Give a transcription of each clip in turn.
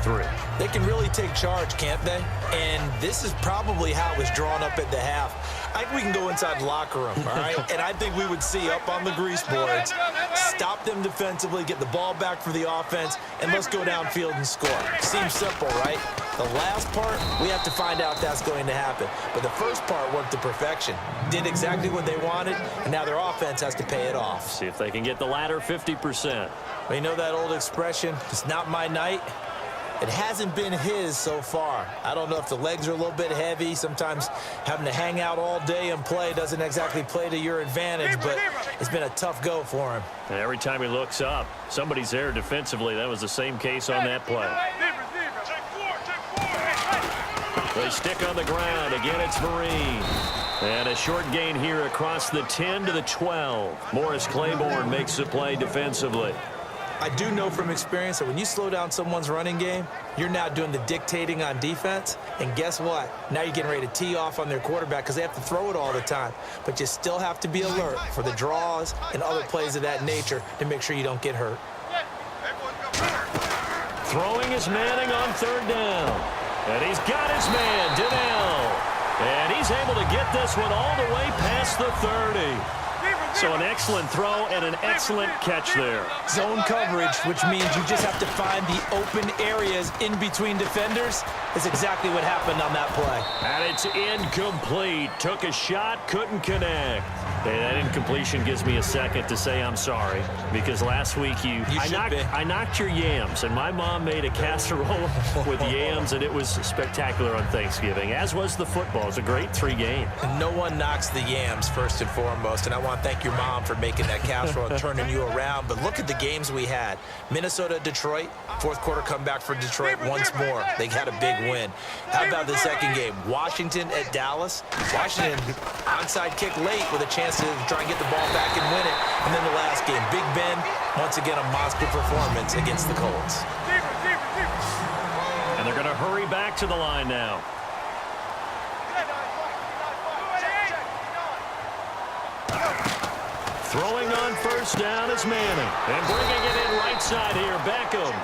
three. They can really take charge, can't they? And this is probably how it was drawn up at the half. I think we can go inside the locker room, all right? And I think we would see up on the grease boards, stop them defensively, get the ball back for the offense, and let's go downfield and score. Seems simple, right? The last part, we have to find out if that's going to happen. But the first part worked to perfection. Did exactly what they wanted, and now their offense has to pay it off. See if they can get the latter 50%. Well, you know that old expression, it's not my night? It hasn't been his so far. I don't know if the legs are a little bit heavy. Sometimes having to hang out all day and play doesn't exactly play to your advantage, but it's been a tough go for him. And every time he looks up, somebody's there defensively. That was the same case on that play. They stick on the ground. Again, it's Marine. And a short gain here across the 10 to the 12. Morris Claiborne makes the play defensively. I do know from experience that when you slow down someone's running game, you're now doing the dictating on defense. And guess what? Now you're getting ready to tee off on their quarterback because they have to throw it all the time. But you still have to be alert for the draws and other plays of that nature to make sure you don't get hurt. Throwing is Manning on third down. And he's got his man, Donnell. And he's able to get this one all the way past the 30. So an excellent throw and an excellent catch there. Zone coverage, which means you just have to find the open areas in between defenders, is exactly what happened on that play. And it's incomplete. Took a shot, couldn't connect. Hey, that incompletion gives me a second to say I'm sorry, because last week I knocked your yams, and my mom made a casserole with yams, and it was spectacular on Thanksgiving, as was the football. It was a great 3-game. No one knocks the yams first and foremost, and I want to thank your mom for making that casserole and turning you around. But look at the games we had. Minnesota, Detroit, fourth quarter comeback for Detroit once more. They had a big win. How about the second game? Washington at Dallas. Washington onside kick late with a chance to try and get the ball back and win it. And then the last game, Big Ben, once again a monster performance against the Colts. And they're going to hurry back to the line now. Throwing on first down is Manning. And bringing it in right side here, Beckham.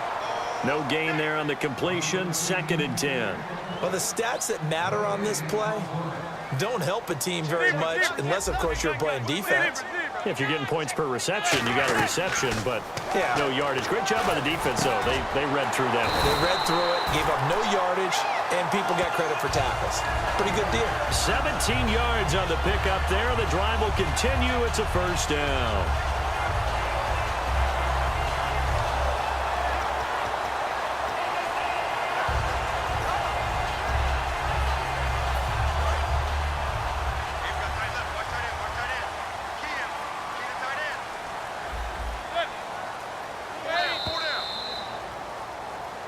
No gain there on the completion, 2nd and 10. Well, the stats that matter on this play don't help a team very much unless, of course, you're playing defense. If you're getting points per reception, you got a reception, but no yardage. Great job by the defense, though. They read through that. They read through it, gave up no yardage, and people got credit for tackles. Pretty good deal. 17 yards on the pickup there. The drive will continue. It's a first down.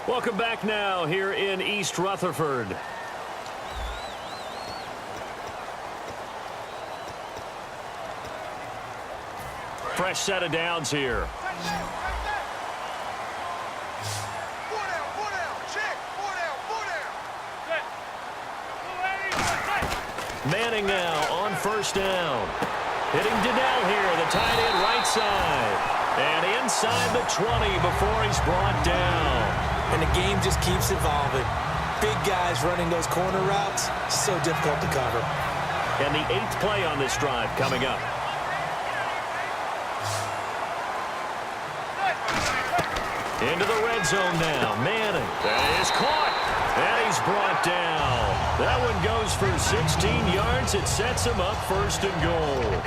Welcome back now here in East Rutherford. Fresh set of downs here. Manning now on first down. Hitting Donnell here, the tight end right side. And inside the 20 before he's brought down. And the game just keeps evolving. Big guys running those corner routes, so difficult to cover. And the 8th play on this drive coming up. Into the red zone now. Manning is caught. And he's brought down. That one goes for 16 yards. It sets him up 1st and goal.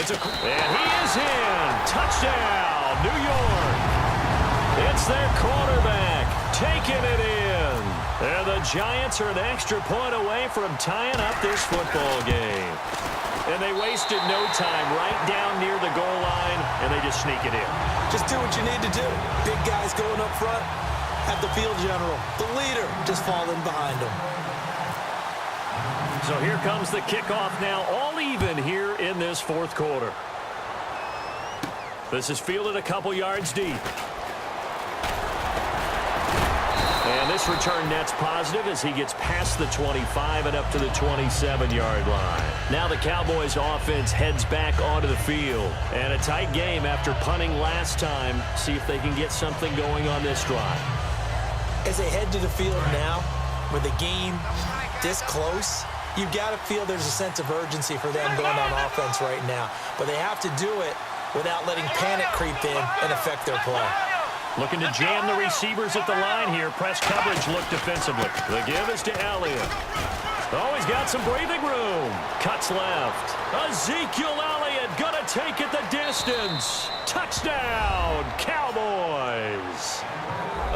And he is in. Touchdown, New York. It's their quarterback taking it in. And the Giants are an extra point away from tying up this football game. And they wasted no time right down near the goal line, and they just sneak it in. Just do what you need to do. Big guys going up front. Have the field general, the leader, just falling behind them. So here comes the kickoff now, all even here in this fourth quarter. This is fielded a couple yards deep. And this return net's positive as he gets past the 25 and up to the 27-yard line. Now the Cowboys offense heads back onto the field. And a tight game after punting last time. See if they can get something going on this drive. As they head to the field now, with the game this close, you've got to feel there's a sense of urgency for them going on offense right now. But they have to do it without letting panic creep in and affect their play. Looking to jam the receivers at the line here. Press coverage look defensively. The give is to Elliott. Oh, he's got some breathing room. Cuts left. Ezekiel Elliott gonna take it the distance. Touchdown, Cowboys.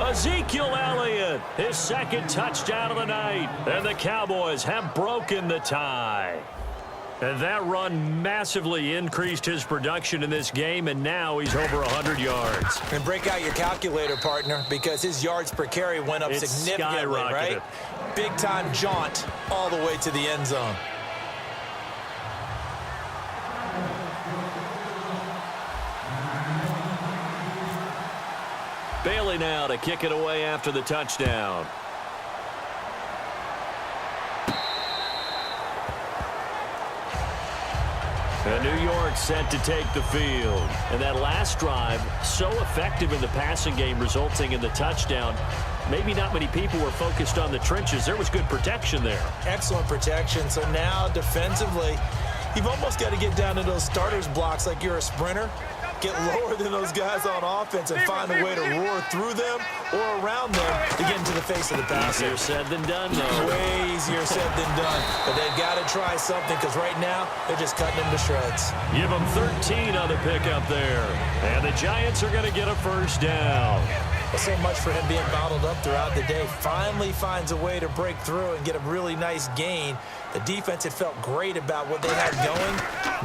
Ezekiel Elliott, his second touchdown of the night. And the Cowboys have broken the tie. And that run massively increased his production in this game, and now he's over 100 yards. And break out your calculator, partner, because his yards per carry went up significantly, right? Big-time jaunt all the way to the end zone. Bailey now to kick it away after the touchdown. And New York set to take the field. And that last drive, so effective in the passing game, resulting in the touchdown. Maybe not many people were focused on the trenches. There was good protection there. Excellent protection. So now, defensively, you've almost got to get down to those starters blocks like you're a sprinter. Get lower than those guys on offense and find a way to roar through them or around them to get into the face of the passer. Easier said than done, though. Way easier said than done. But they've got to try something because right now they're just cutting them to shreds. Give them 13 on the pickup there. And the Giants are going to get a first down. Well, so much for him being bottled up throughout the day. Finally finds a way to break through and get a really nice gain. The defense had felt great about what they had going.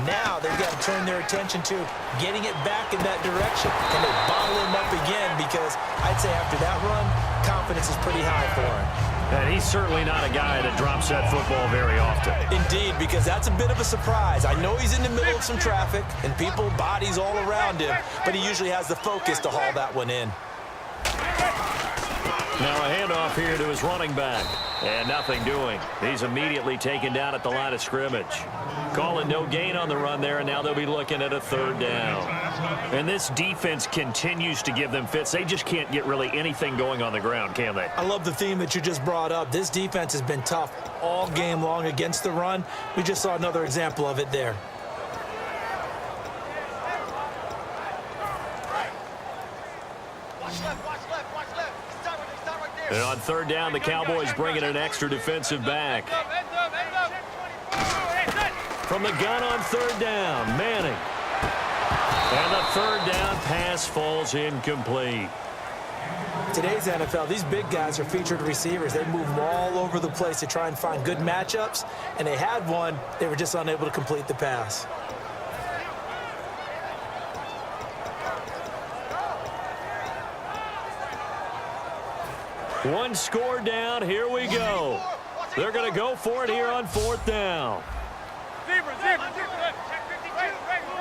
Now they've got to turn their attention to getting it back in that direction. Can they bottle him up again? Because I'd say after that run, confidence is pretty high for him. And he's certainly not a guy that drops that football very often. Indeed, because that's a bit of a surprise. I know he's in the middle of some traffic and people, bodies all around him, but he usually has the focus to haul that one in. Now a handoff here to his running back. And nothing doing. He's immediately taken down at the line of scrimmage. Calling no gain on the run there, and now they'll be looking at a third down. And this defense continues to give them fits. They just can't get really anything going on the ground, can they? I love the theme that you just brought up. This defense has been tough all game long against the run. We just saw another example of it there. And on third down, the Cowboys bring in an extra defensive back. From the gun on third down, Manning. And the third down pass falls incomplete. Today's NFL, these big guys are featured receivers. They move all over the place to try and find good matchups, and they had one. They were just unable to complete the pass. One score down. Here we go. They're going to go for it here on fourth down.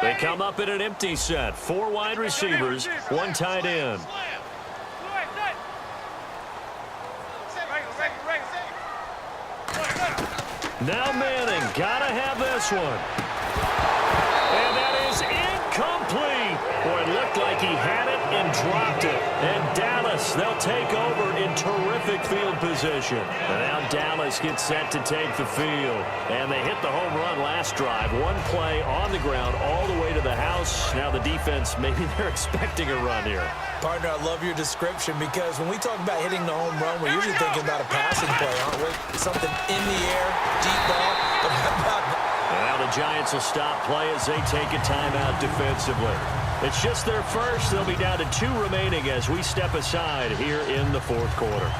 They come up in an empty set. 4 wide receivers, 1 tight end. Now Manning, gotta have this one. And that is incomplete. Boy, it looked like he had it and dropped it. And Dallas, they'll take over in terrific field position. And now Dallas gets set to take the field. And they hit the home run last drive. 1 play on the ground all the way to the house. Now the defense, maybe they're expecting a run here. Partner, I love your description because when we talk about hitting the home run, we're usually thinking about a passing play, aren't we? Something in the air, deep ball. But how about that? Now the Giants will stop play as they take a timeout defensively. It's just their first. They'll be down to 2 remaining as we step aside here in the fourth quarter.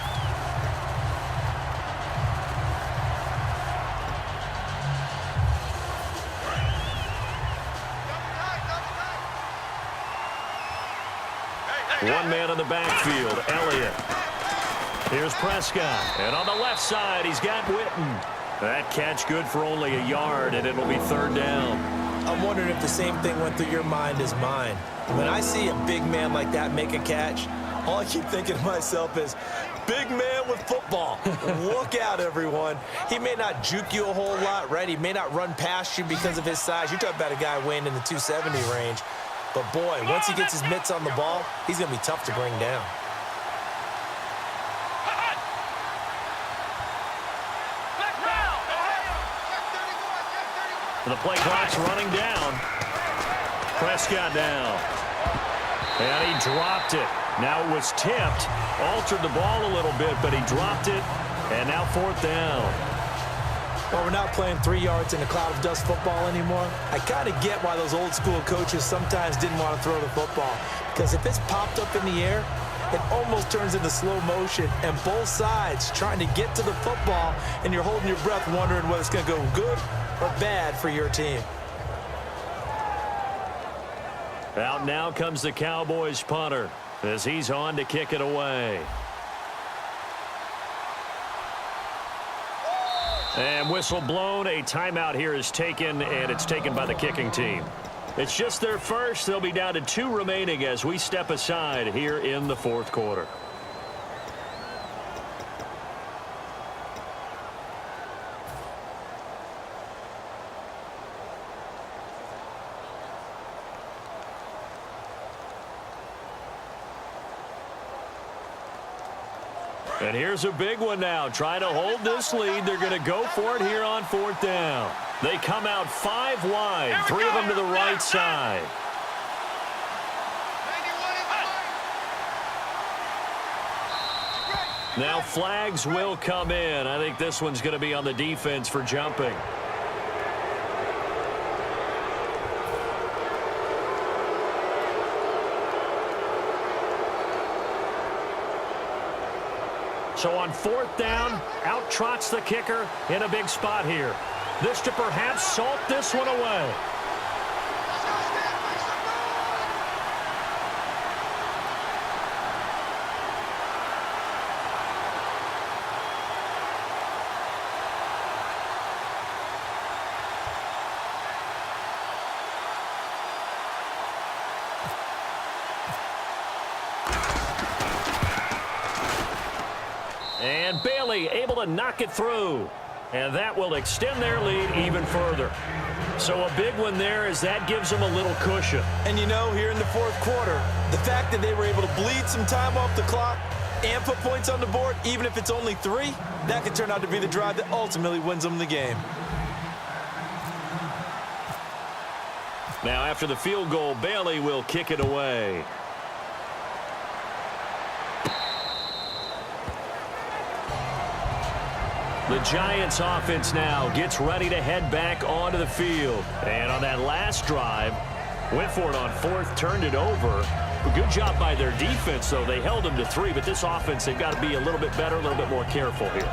One man in the backfield, Elliott. Here's Prescott. And on the left side, he's got Witten. That catch good for only a yard, and it'll be third down. I'm wondering if the same thing went through your mind as mine. When I see a big man like that make a catch, all I keep thinking to myself is, big man with football. Look out, everyone. He may not juke you a whole lot, right? He may not run past you because of his size. You're talking about a guy weighing in the 270 range. But, boy, once he gets his mitts on the ball, he's going to be tough to bring down. The play clock's running down. Prescott now. And he dropped it. Now it was tipped. Altered the ball a little bit, but he dropped it. And now 4th down. Well, we're not playing 3 yards in a cloud of dust football anymore. I kind of get why those old school coaches sometimes didn't want to throw the football. Because if it's popped up in the air, it almost turns into slow motion. And both sides trying to get to the football, and you're holding your breath wondering whether it's going to go good or bad for your team. Out now comes the Cowboys punter as he's on to kick it away. And whistle blown. A timeout here is taken, and it's taken by the kicking team. It's just their first. They'll be down to 2 remaining as we step aside here in the 4th quarter. And here's a big one now. Trying to hold this lead. They're going to go for it here on 4th down. They come out 5 wide. 3 of them to the right side. Now flags will come in. I think this one's going to be on the defense for jumping. So on 4th down, out trots the kicker in a big spot here. This to perhaps salt this one away. And Bailey able to knock it through. And that will extend their lead even further. So a big one there as that gives them a little cushion. And you know, here in the 4th quarter, the fact that they were able to bleed some time off the clock and put points on the board, even if it's only 3, that could turn out to be the drive that ultimately wins them the game. Now after the field goal, Bailey will kick it away. The Giants offense now gets ready to head back onto the field. And on that last drive, went for it on 4th, turned it over. A good job by their defense, though. They held them to 3, but this offense, they've got to be a little bit better, a little bit more careful here.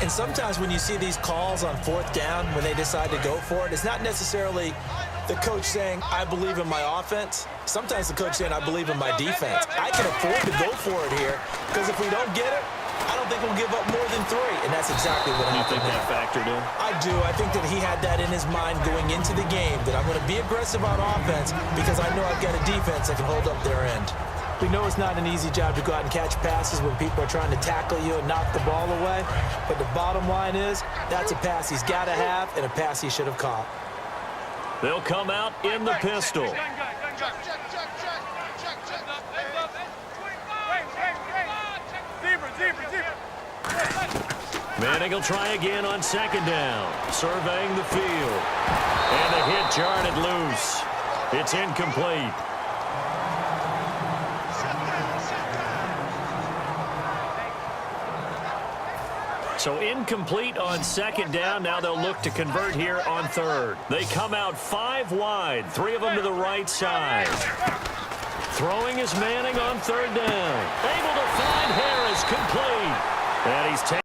And sometimes when you see these calls on 4th down, when they decide to go for it, it's not necessarily the coach saying, I believe in my offense. Sometimes the coach saying, I believe in my defense. I can afford to go for it here, because if we don't get it, I don't think we'll give up more than 3, and that's exactly what happened. You think that factored in? I do. I think that he had that in his mind going into the game, that I'm going to be aggressive on offense because I know I've got a defense that can hold up their end. We know it's not an easy job to go out and catch passes when people are trying to tackle you and knock the ball away, but the bottom line is that's a pass he's got to have and a pass he should have caught. They'll come out in the pistol. Manning will try again on 2nd down. Surveying the field. And the hit jarred it loose. It's incomplete. So incomplete on 2nd down. Now they'll look to convert here on 3rd. They come out 5 wide. 3 of them to the right side. Throwing is Manning on 3rd down. Able to find Harris, complete. And he's taken.